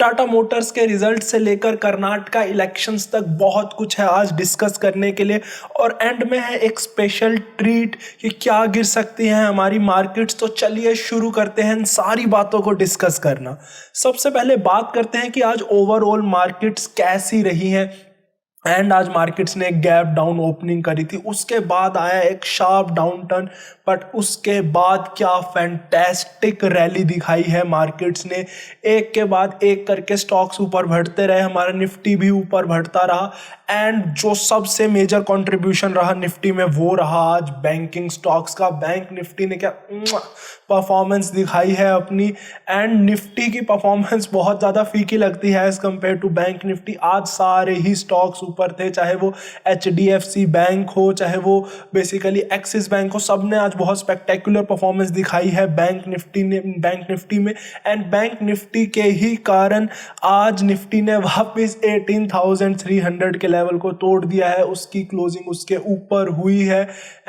Tata Motors के result से लेकर कर्नाटका इलेक्शंस तक बहुत कुछ है आज डिस्कस करने के लिए। और एंड में है एक स्पेशल ट्रीट कि क्या गिर सकती हैं हमारी मार्केट्स। तो चलिए शुरू करते हैं इन सारी बातों को डिस्कस करना। सबसे पहले बात करते हैं कि आज ओवरऑल मार्केट्स कैसी रही हैं। एंड आज मार्केट्स ने एक गैप डाउन ओपनिंग करी थी, उसके बाद आया एक शार्प डाउन टर्न, बट उसके बाद क्या फैंटेस्टिक रैली दिखाई है मार्केट्स ने। एक के बाद एक करके स्टॉक्स ऊपर बढ़ते रहे, हमारा निफ्टी भी ऊपर बढ़ता रहा। एंड जो सबसे मेजर कंट्रीब्यूशन रहा निफ्टी में वो रहा आज बैंकिंग स्टॉक्स का। बैंक निफ्टी ने क्या परफॉर्मेंस दिखाई है अपनी। एंड निफ्टी की परफॉर्मेंस बहुत ज़्यादा फीकी लगती है as compared to bank Nifty. आज सारे ही स्टॉक्स ऊपर थे, चाहे वो HDFC बैंक हो, चाहे वो बेसिकली एक्सिस बैंक हो, सब ने आज बहुत स्पेक्टेकुलर परफॉर्मेंस दिखाई है बैंक निफ्टी में। एंड बैंक निफ्टी के ही कारण आज निफ्टी ने वापस 18,300 के लेवल को तोड़ दिया है, उसकी क्लोजिंग उसके ऊपर हुई है।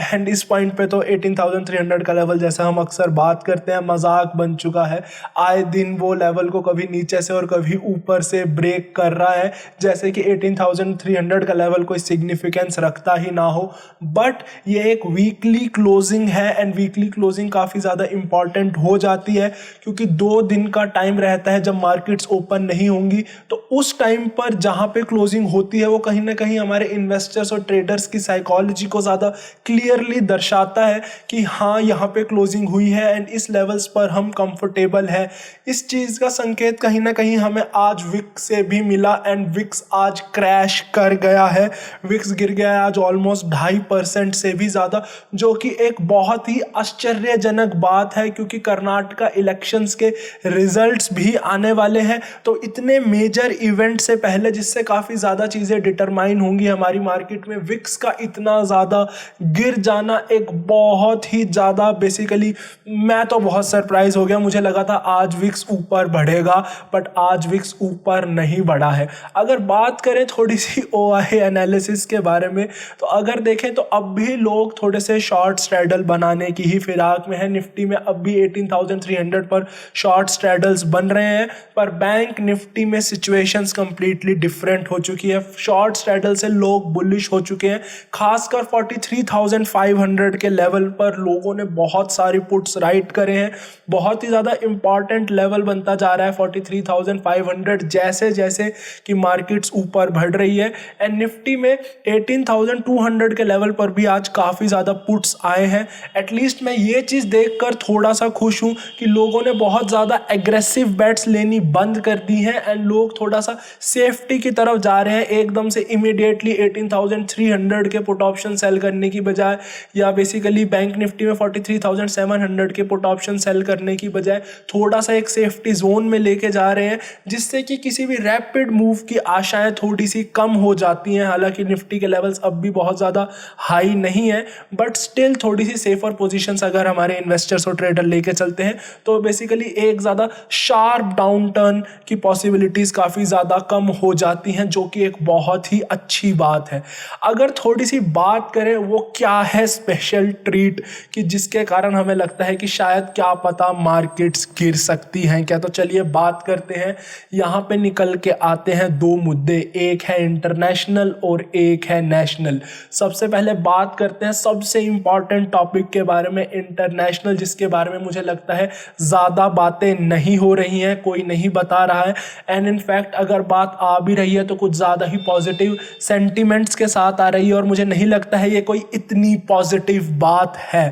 एंड इस पॉइंट पे तो 18,300 का लेवल, जैसा हम अक्सर बात करते हैं, मजाक बन चुका है। आए दिन वो लेवल को कभी नीचे से और कभी ऊपर से ब्रेक कर रहा है, जैसे कि 18,300 का लेवल कोई सिग्निफिकेंस रखता ही ना हो। बट ये एक वीकली क्लोजिंग है एंड वीकली क्लोजिंग काफ़ी ज़्यादा इंपॉर्टेंट हो जाती है, क्योंकि 2 दिन का टाइम रहता है जब मार्केट्स ओपन नहीं होंगी। तो उस टाइम पर जहाँ पे क्लोजिंग होती है वो कहीं ना कहीं हमारे इन्वेस्टर्स और ट्रेडर्स की साइकोलॉजी को ज़्यादा क्लियरली दर्शाता है कि हाँ यहाँ पे क्लोजिंग हुई है एंड इस लेवल्स पर हम कंफर्टेबल है। इस चीज़ का संकेत कहीं ना कहीं हमें आज विक्स से भी मिला। एंड विक्स आज क्रैश कर गया है, विक्स गिर गया है आज ऑलमोस्ट 2.5% से भी ज़्यादा, जो कि एक बहुत ही आश्चर्यजनक बात है, क्योंकि कर्नाटका इलेक्शंस के रिजल्ट्स भी आने वाले हैं। तो इतने मेजर इवेंट से पहले, जिससे काफ़ी ज़्यादा चीज़ें डिटरमाइन होंगी हमारी मार्केट में, विक्स का इतना ज़्यादा गिर जाना एक बहुत ही ज़्यादा बेसिकली, मैं तो बहुत सरप्राइज हो गया। मुझे लगा था आज विक्स ऊपर बढ़ेगा, बट आज विक्स ऊपर नहीं बढ़ा है। अगर बात करें थोड़ी सी OI एनालिसिस के बारे में, तो अगर देखें तो अब भी लोग थोड़े से शॉर्ट स्ट्रैडल बनाने की ही फिराक में है। निफ्टी में अब भी 18,300 पर शॉर्ट स्ट्रैडल्स बन रहे हैं, पर बैंक निफ्टी में सिचुएशंस कंप्लीटली डिफरेंट हो चुकी है। शॉर्ट स्ट्रैडल से लोग बुलिश हो चुके हैं, खासकर 43,500 के लेवल पर लोगों ने बहुत सारी पुट्स राइट करे हैं। बहुत ही ज़्यादा इंपॉर्टेंट लेवल बनता जा रहा है 43,500 जैसे जैसे कि मार्केट्स ऊपर बढ़ रही है। एंड निफ्टी में 18,200 के लेवल पर भी आज काफ़ी ज़्यादा पुट्स आए हैं। एटलीस्ट मैं ये चीज़ देखकर थोड़ा सा खुश हूँ कि लोगों ने बहुत ज़्यादा एग्रेसिव बेट्स लेनी बंद कर दी हैं एंड लोग थोड़ा सा सेफ्टी की तरफ जा रहे हैं। एकदम से इमीडिएटली 18,300 के पुट ऑप्शन सेल करने की बजाय, या बेसिकली बैंक निफ्टी में 43,700 के पुट ऑप्शन सेल करने की बजाय थोड़ा सा एक सेफ्टी जोन में लेके जा रहे हैं, जिससे कि किसी भी रैपिड मूव की आशाएं थोड़ी सी कम हो जाती हैं। हालांकि निफ्टी के लेवल्स अब भी बहुत ज़्यादा हाई नहीं है, बट स्टिल थोड़ी सी सेफर पोजीशंस अगर हमारे इन्वेस्टर्स और ट्रेडर लेके चलते हैं तो बेसिकली एक ज़्यादा शार्प डाउन टर्न की पॉसिबिलिटीज़ काफ़ी ज़्यादा कम हो जाती हैं, जो कि एक बहुत ही अच्छी बात है। अगर थोड़ी सी बात करें वो क्या है स्पेशल ट्रीट कि जिसके कारण हमें लगता है कि शायद क्या पता मार्केट्स गिर सकती हैं क्या, तो चलिए बात करते हैं। यहाँ पे निकल के आते हैं 2 मुद्दे, एक है इंटरनेशनल और एक है नेशनल। सबसे पहले बात करते हैं सबसे इंपॉर्टेंट टॉपिक के बारे में, इंटरनेशनल, जिसके बारे में मुझे लगता है ज़्यादा बातें नहीं हो रही हैं, कोई नहीं बता रहा है। एंड इनफैक्ट अगर बात आ भी रही है तो कुछ ज़्यादा ही पॉजिटिव सेंटिमेंट्स के साथ आ रही है, और मुझे नहीं लगता है ये कोई इतनी पॉजिटिव बात है।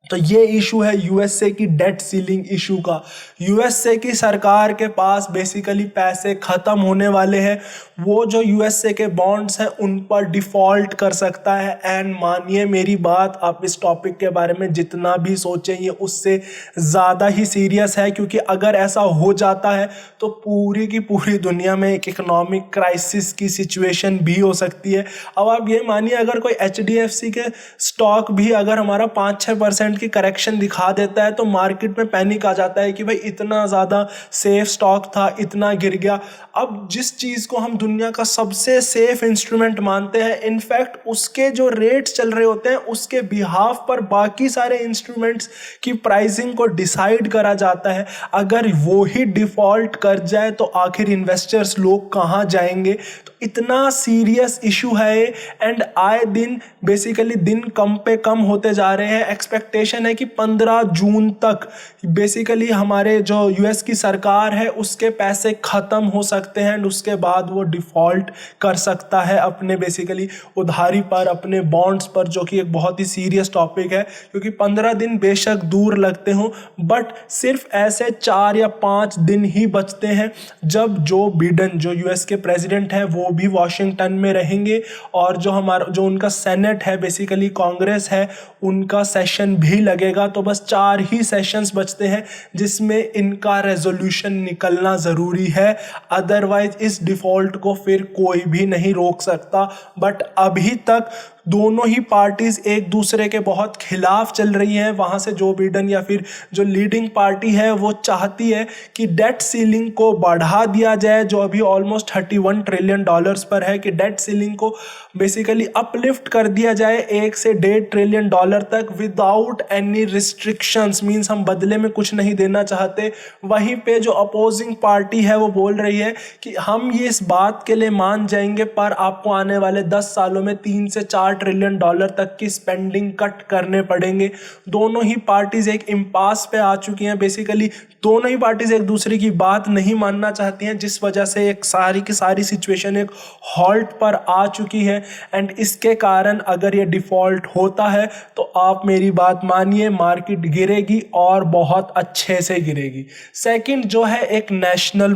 तो ये इशू है यूएसए की डेट सीलिंग इशू का। यूएसए की सरकार के पास बेसिकली पैसे ख़त्म होने वाले हैं, वो जो यूएसए के बॉन्ड्स हैं उन पर डिफ़ॉल्ट कर सकता है। एंड मानिए मेरी बात, आप इस टॉपिक के बारे में जितना भी सोचें ये उससे ज़्यादा ही सीरियस है, क्योंकि अगर ऐसा हो जाता है तो पूरी की पूरी दुनिया में एक इकोनॉमिक क्राइसिस की सिचुएशन भी हो सकती है। अब आप ये मानिए अगर कोई HDFC के स्टॉक भी अगर हमारा 5-6% की करेक्शन दिखा देता है तो मार्केट में पैनिक आ जाता है कि भाई इतना ज़्यादा सेफ स्टॉक था, इतना गिर गया। अब जिस चीज़ को हम दुनिया का सबसे सेफ इंस्ट्रूमेंट मानते हैं, इनफैक्ट उसके जो रेट्स चल रहे होते हैं उसके बिहाफ पर बाकी सारे इंस्ट्रूमेंट्स की प्राइसिंग को डिसाइड करा जाता है। अगर वो ही डिफ़ॉल्ट कर जाए तो आखिर इन्वेस्टर्स लोग कहाँ जाएंगे? तो इतना सीरियस इशू है ये, एंड आए दिन बेसिकली दिन कम पे कम होते जा रहे हैं। एक्सपेक्टेशन है कि 15 जून तक बेसिकली हमारे जो यूएस की सरकार है उसके पैसे ख़त्म हो सकते हैं, एंड उसके बाद वो डिफ़ॉल्ट कर सकता है अपने बेसिकली उधारी पर, अपने बॉन्ड्स पर, जो कि एक बहुत ही सीरियस टॉपिक है। क्योंकि 15 दिन बेशक दूर लगते हों, बट सिर्फ ऐसे 4 या 5 दिन ही बचते हैं जब जो बिडेन जो यूएस के प्रेसिडेंट हैं वो भी वॉशिंगटन में रहेंगे, और जो उनका सेनेट है बेसिकली कांग्रेस है उनका सेशन भी लगेगा। तो बस 4 ही सेशंस बचते हैं जिसमें इनका रेजोल्यूशन निकलना ज़रूरी है, अदरवाइज इस डिफ़ॉल्ट को फिर कोई भी नहीं रोक सकता। बट अभी तक दोनों ही पार्टीज़ एक दूसरे के बहुत खिलाफ चल रही हैं। वहाँ से जो बिडेन या फिर जो लीडिंग पार्टी है वो चाहती है कि डेट सीलिंग को बढ़ा दिया जाए, जो अभी ऑलमोस्ट $31 ट्रिलियन पर है, कि डेट सीलिंग को बेसिकली अपलिफ्ट कर दिया जाए 1 से $1.5 ट्रिलियन तक विदाउट एनी रिस्ट्रिक्शंस। मीन्स हम बदले में कुछ नहीं देना चाहते। वहीं पे जो अपोजिंग पार्टी है वो बोल रही है कि हम ये इस बात के लिए मान जाएंगे, पर आपको आने वाले 10 सालों में 3 से 4 ट्रिलियन डॉलर तक की स्पेंडिंग कट करने पड़ेंगे। दोनों ही पार्टीज एक इम्पास पे आ चुकी हैं। बेसिकली दोनों ही पार्टीज एक दूसरे की बात नहीं मानना चाहती हैं, जिस वजह से एक सारी की सारी सिचुएशन एक हॉल्ट पर आ चुकी है। एंड इसके कारण अगर ये डिफ़ॉल्ट होता है तो आप मेरी बात मानिए, मार्केट गिरेगी और बहुत अच्छे से गिरेगी। सेकंड जो है एक नेशनल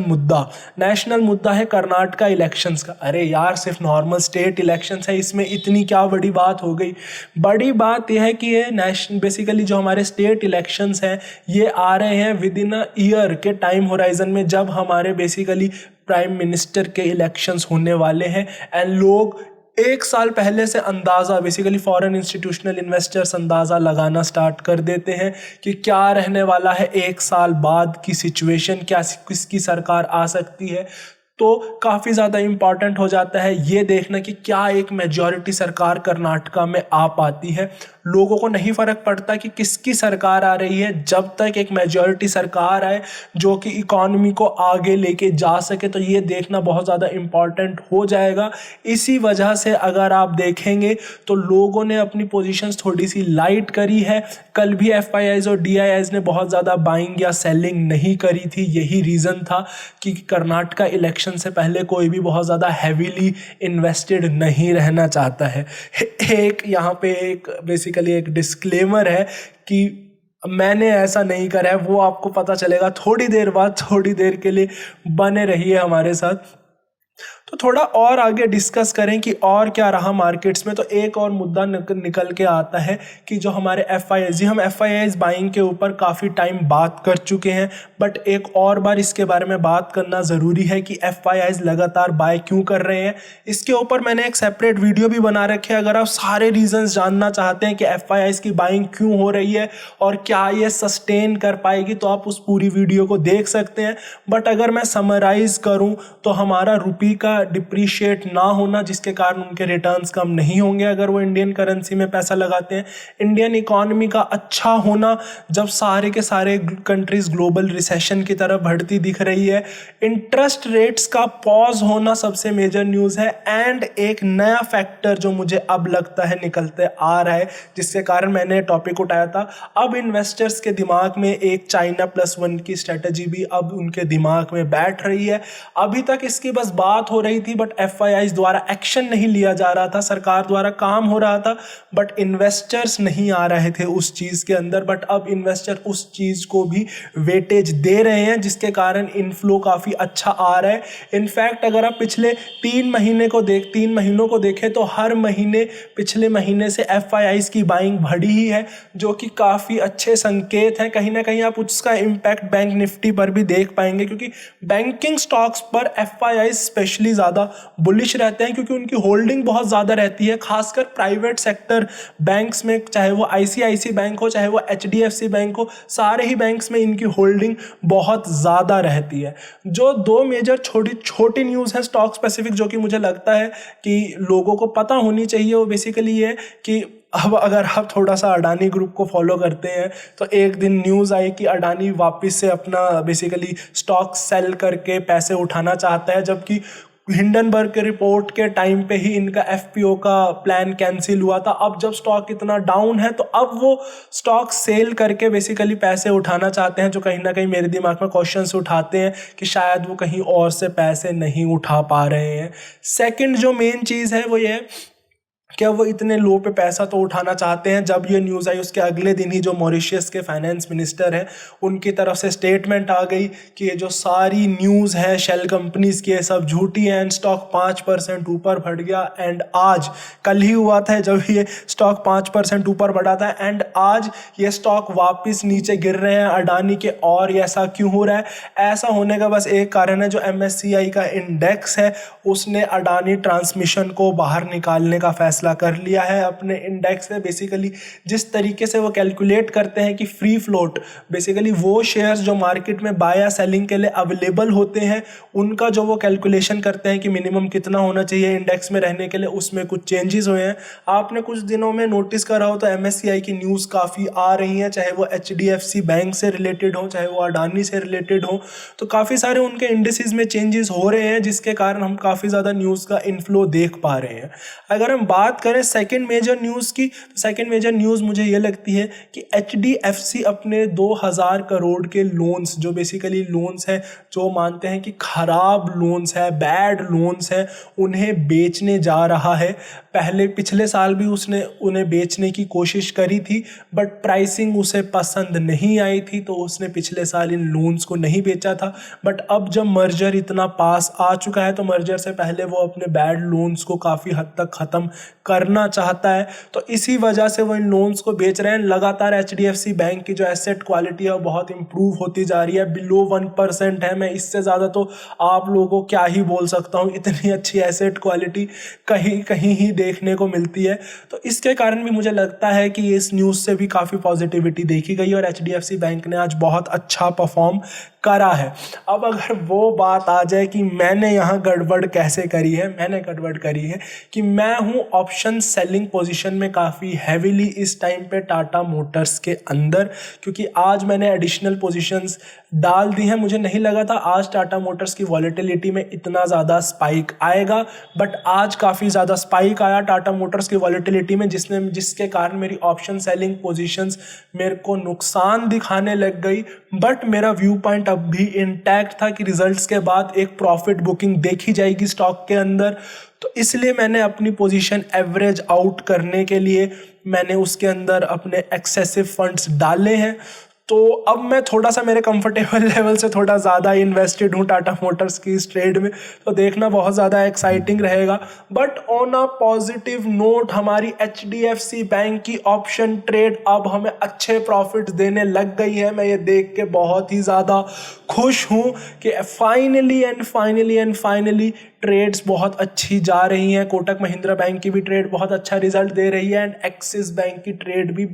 मुद्दा है कर्नाटका इलेक्शंस का। अरे यार, सिर्फ नॉर्मल स्टेट इलेक्शंस है, इसमें इतनी क्या बड़ी बात हो गई? बड़ी बात यह है कि ये नेशनल बेसिकली जो हमारे स्टेट इलेक्शंस हैं ये आ रहे हैं विद इन अ ईयर के टाइम होराइजन में, जब हमारे बेसिकली प्राइम मिनिस्टर के इलेक्शंस होने वाले हैं। एंड लोग 1 साल पहले से अंदाज़ा बेसिकली फॉरेन इंस्टीट्यूशनल इन्वेस्टर्स अंदाज़ा लगाना स्टार्ट कर देते हैं कि क्या रहने वाला है 1 साल बाद की सिचुएशन, क्या किसकी सरकार आ सकती है। तो काफ़ी ज़्यादा इम्पॉर्टेंट हो जाता है ये देखना कि क्या एक मेजॉरिटी सरकार कर्नाटका में आ पाती है। लोगों को नहीं फ़र्क पड़ता कि किसकी सरकार आ रही है, जब तक एक मेजॉरिटी सरकार आए जो कि इकॉनमी को आगे लेके जा सके, तो ये देखना बहुत ज़्यादा इम्पॉर्टेंट हो जाएगा। इसी वजह से अगर आप देखेंगे तो लोगों ने अपनी पोजीशंस थोड़ी सी लाइट करी है। कल भी FIIs और DIIs ने बहुत ज़्यादा बाइंग या सेलिंग नहीं करी थी। यही रीज़न था कि कर्नाटका इलेक्शन से पहले कोई भी बहुत ज़्यादा हैवीली इन्वेस्टेड नहीं रहना चाहता है। एक यहाँ पे एक बेसिकली एक डिस्क्लेमर है कि मैंने ऐसा नहीं करा है, वो आपको पता चलेगा थोड़ी देर बाद। थोड़ी देर के लिए बने रहिए हमारे साथ। तो थोड़ा और आगे डिस्कस करें कि और क्या रहा मार्केट्स में। तो एक और मुद्दा निकल के आता है कि जो हमारे FIIs, हम FIIs बाइंग के ऊपर काफ़ी टाइम बात कर चुके हैं, बट एक और बार इसके बारे में बात करना ज़रूरी है कि FIIs लगातार बाय क्यों कर रहे हैं। इसके ऊपर मैंने एक सेपरेट वीडियो भी बना रखे है। अगर आप सारे रीजंस जानना चाहते हैं कि FIIs की बाइंग क्यों हो रही है और क्या ये सस्टेन कर पाएगी, तो आप उस पूरी वीडियो को देख सकते हैं। बट अगर मैं समराइज़ करूँ तो हमारा रुपये का डिप्रीशिएट ना होना, जिसके कारण उनके रिटर्न्स कम नहीं होंगे अगर वो इंडियन करेंसी में पैसा लगाते हैं। इंडियन इकॉनमी का अच्छा होना, जब सारे के सारे कंट्रीज ग्लोबल रिसेशन की तरफ बढ़ती दिख रही है। इंटरेस्ट रेट्स का पॉज होना सबसे मेजर न्यूज़ है। एंड एक नया फैक्टर जो मुझे अब लगता है निकलते आ रहा है, जिसके कारण मैंने टॉपिक उठाया था। अब इन्वेस्टर्स के दिमाग में एक China +1 की स्ट्रेटजी भी अब उनके दिमाग में बैठ रही है। अभी तक इसकी बस बात हो रही थी, बट FIIs द्वारा एक्शन नहीं लिया जा रहा था, सरकार द्वारा काम हो रहा था, बट इन्वेस्टर्स नहीं आ रहे थे उस चीज़ के अंदर। बट अब इन्वेस्टर उस चीज़ को भी वेटेज दे रहे हैं, जिसके कारण इनफ्लो काफ़ी अच्छा आ रहा है। इनफैक्ट अगर आप पिछले 3 महीनों को देखें तो हर महीने पिछले महीने से FIIs की बाइंग बढ़ी ही है, जो कि काफ़ी अच्छे संकेत हैं। कहीं ना कहीं आप उसका इम्पैक्ट बैंक निफ्टी पर भी देख पाएंगे, क्योंकि बैंकिंग स्टॉक्स पर FIIs स्पेशली ज़्यादा बुलिश रहते हैं क्योंकि उनकी होल्डिंग बहुत ज़्यादा रहती है, खासकर प्राइवेट सेक्टर बैंक्स में, चाहे वो आईसीआईसी बैंक हो चाहे वो एचडीएफसी बैंक हो, सारे ही बैंक्स में इनकी होल्डिंग बहुत ज़्यादा रहती है। जो दो मेजर छोटी छोटी न्यूज़ हैं स्टॉक स्पेसिफिक जो कि मुझे लगता है कि लोगों को पता होनी चाहिए, वो बेसिकली ये कि अब अगर आप थोड़ा सा अडानी ग्रुप को फॉलो करते हैं तो एक दिन न्यूज़ आई कि अडानी वापस से अपना बेसिकली स्टॉक सेल करके पैसे उठाना चाहता है, जबकि हिंडनबर्ग के रिपोर्ट के टाइम पे ही इनका एफपीओ का प्लान कैंसिल हुआ था। अब जब स्टॉक इतना डाउन है तो अब वो स्टॉक सेल करके बेसिकली पैसे उठाना चाहते हैं, जो कहीं ना कहीं मेरे दिमाग में क्वेश्चंस उठाते हैं कि शायद वो कहीं और से पैसे नहीं उठा पा रहे हैं। सेकंड जो मेन चीज़ है वो ये है, क्या वो इतने लो पे पैसा तो उठाना चाहते हैं। जब ये न्यूज़ आई उसके अगले दिन ही जो मॉरिशस के फाइनेंस मिनिस्टर हैं उनकी तरफ से स्टेटमेंट आ गई कि ये जो सारी न्यूज़ है शेल कंपनीज की, ये सब झूठी है एंड स्टॉक 5% ऊपर बढ़ गया। एंड आज कल ही हुआ था जब ये स्टॉक 5% ऊपर बढ़ा था एंड आज ये स्टॉक वापस नीचे गिर रहे हैं अडानी के। और ये ऐसा क्यों हो रहा है? ऐसा होने का बस एक कारण है, जो MSCI का इंडेक्स है उसने अडानी ट्रांसमिशन को बाहर निकालने का फैसला कर लिया है अपने इंडेक्स में। बेसिकली जिस तरीके से वो कैलकुलेट करते हैं कि फ्री फ्लोट, बेसिकली वो शेयर्स जो मार्केट में बाय या सेलिंग के लिए अवेलेबल होते हैं उनका जो वो कैलकुलेशन करते हैं कि मिनिमम कितना होना चाहिए इंडेक्स में रहने के लिए, उसमें कुछ चेंजेस हुए हैं। आपने कुछ दिनों में नोटिस करा हो तो MSCI की न्यूज़ काफ़ी आ रही हैं, चाहे वो HDFC बैंक से रिलेटेड हो चाहे वो अडानी से रिलेटेड हो, तो काफ़ी सारे उनके इंडिसेस में चेंजेस हो रहे हैं जिसके कारण हम काफ़ी ज़्यादा न्यूज़ का इन्फ्लो देख पा रहे हैं। अगर हम बात करें सेकंड मेजर न्यूज़ की, तो सेकंड मेजर न्यूज़ मुझे ये लगती है कि HDFC अपने 2000 करोड़ के लोन्स, जो बेसिकली लोन्स हैं जो मानते हैं कि खराब लोन्स है, बैड लोन्स है, उन्हें बेचने जा रहा है। पिछले साल भी उसने उन्हें बेचने की कोशिश करी थी बट प्राइसिंग उसे पसंद नहीं आई थी, तो उसने पिछले साल इन लोन्स को नहीं बेचा था। बट अब जब मर्जर इतना पास आ चुका है तो मर्जर से पहले वो अपने बैड लोन्स को काफ़ी हद तक ख़त्म करना चाहता है, तो इसी वजह से वो इन लोन्स को बेच रहे हैं। लगातार HDFC बैंक की जो एसेट क्वालिटी है वो बहुत इंप्रूव होती जा रही है, बिलो 1% है। मैं इससे ज़्यादा तो आप लोगों को क्या ही बोल सकता हूँ, इतनी अच्छी एसेट क्वालिटी कहीं कहीं ही देखने को मिलती है। तो इसके कारण भी मुझे लगता है कि इस न्यूज़ से भी काफ़ी पॉजिटिविटी देखी गई और HDFC बैंक ने आज बहुत अच्छा परफॉर्म करा है। अब अगर वो बात आ जाए कि मैंने यहाँ गड़बड़ कैसे करी है, मैंने गड़बड़ करी है कि मैं हूँ ऑप्शन सेलिंग पोजीशन में काफ़ी हैवीली इस टाइम पे टाटा मोटर्स के अंदर, क्योंकि आज मैंने एडिशनल पोजीशंस डाल दी हैं। मुझे नहीं लगा था आज टाटा मोटर्स की वॉलेटिलिटी में इतना ज़्यादा स्पाइक आएगा, बट आज काफ़ी ज़्यादा स्पाइक आया टाटा मोटर्स की वॉलेटिलिटी में, जिसके कारण मेरी ऑप्शन सेलिंग पोजीशंस मेरे को नुकसान दिखाने लग गई। बट मेरा व्यू पॉइंट अब भी इंटैक्ट था कि रिजल्ट्स के बाद एक प्रॉफिट बुकिंग देखी जाएगी स्टॉक के अंदर, तो इसलिए मैंने अपनी पोजीशन एवरेज आउट करने के लिए मैंने उसके अंदर अपने एक्सेसिव फंड्स डाले हैं। तो अब मैं थोड़ा सा मेरे कंफर्टेबल लेवल से थोड़ा ज़्यादा इन्वेस्टेड हूँ टाटा मोटर्स की इस ट्रेड में, तो देखना बहुत ज़्यादा एक्साइटिंग रहेगा। But on a positive note हमारी HDFC बैंक की ऑप्शन ट्रेड अब हमें अच्छे प्रॉफिट्स देने लग गई है। मैं ये देख के बहुत ही ज़्यादा खुश हूँ कि फाइनली ट्रेड्स बहुत अच्छी जा रही हैं। कोटक महिंद्रा बैंक की भी ट्रेड बहुत अच्छा रिजल्ट दे रही है एंड एक्सिस बैंक की ट्रेड भी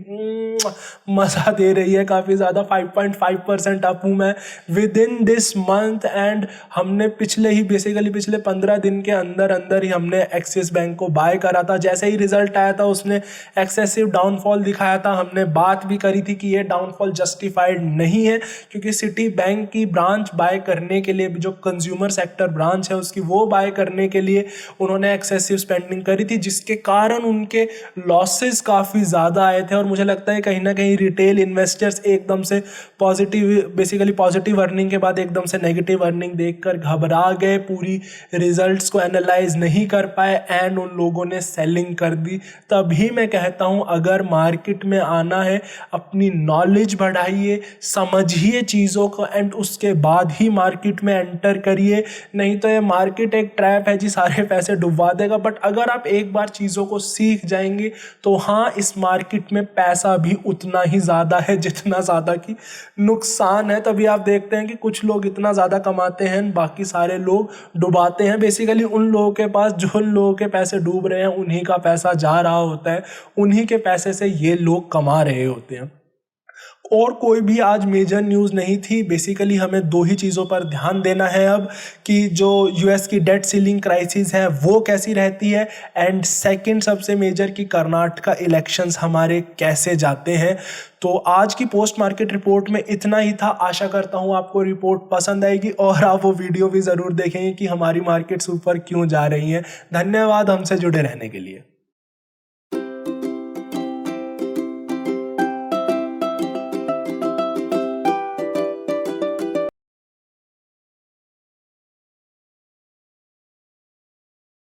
मज़ा दे रही है काफ़ी ज़्यादा। 5.5% अप हूँ मैं with in this month and हमने पिछले 15 दिन के अंदर ही हमने एक्सिस बैंक को बाय करा था। जैसे ही रिजल्ट आया था उसने एक्सेसिव डाउनफॉल दिखाया था, हमने बात भी करी थी कि ये डाउनफॉल जस्टिफाइड नहीं है, क्योंकि सिटी बैंक की ब्रांच बाय करने के लिए, जो कंज्यूमर सेक्टर ब्रांच है उसकी, वो बाय करने के लिए उन्होंने एक्सेसिव स्पेंडिंग करी थी, जिसके कारण उनके लॉसेस काफ़ी ज़्यादा आए थे। और मुझे लगता है कहीं ना कहीं रिटेल इन्वेस्टर्स एकदम से पॉजिटिव अर्निंग के बाद एकदम से नेगेटिव अर्निंग देखकर घबरा गए, पूरी रिजल्ट्स को एनालाइज नहीं कर पाए एंड उन लोगों ने सेलिंग कर दी। तभी मैं कहता हूँ अगर मार्केट में आना है अपनी नॉलेज बढ़ाइए, समझिए चीज़ों को एंड उसके बाद ही मार्केट में एंटर करिए, नहीं तो ये मार्केट एक एक ट्रैप है जी, सारे पैसे डुबवा देगा। बट अगर आप एक बार चीज़ों को सीख जाएंगे तो हाँ, इस मार्केट में पैसा भी उतना ही ज़्यादा है जितना ज़्यादा कि नुकसान है। तभी आप देखते हैं कि कुछ लोग इतना ज़्यादा कमाते हैं, बाकी सारे लोग डुबाते हैं। बेसिकली उन लोगों के पास, जो उन लोगों के पैसे डूब रहे हैं, उन्हीं का पैसा जा रहा होता है, उन्हीं के पैसे से ये लोग कमा रहे होते हैं। और कोई भी आज मेजर न्यूज़ नहीं थी। बेसिकली हमें दो ही चीज़ों पर ध्यान देना है अब, कि जो यूएस की डेट सीलिंग क्राइसिस है वो कैसी रहती है, एंड सेकंड सबसे मेजर कि कर्नाटका इलेक्शंस हमारे कैसे जाते हैं। तो आज की पोस्ट मार्केट रिपोर्ट में इतना ही था। आशा करता हूँ आपको रिपोर्ट पसंद आएगी और आप वो वीडियो भी ज़रूर देखेंगे कि हमारी मार्केट्स ऊपर क्यों जा रही हैं। धन्यवाद हमसे जुड़े रहने के लिए।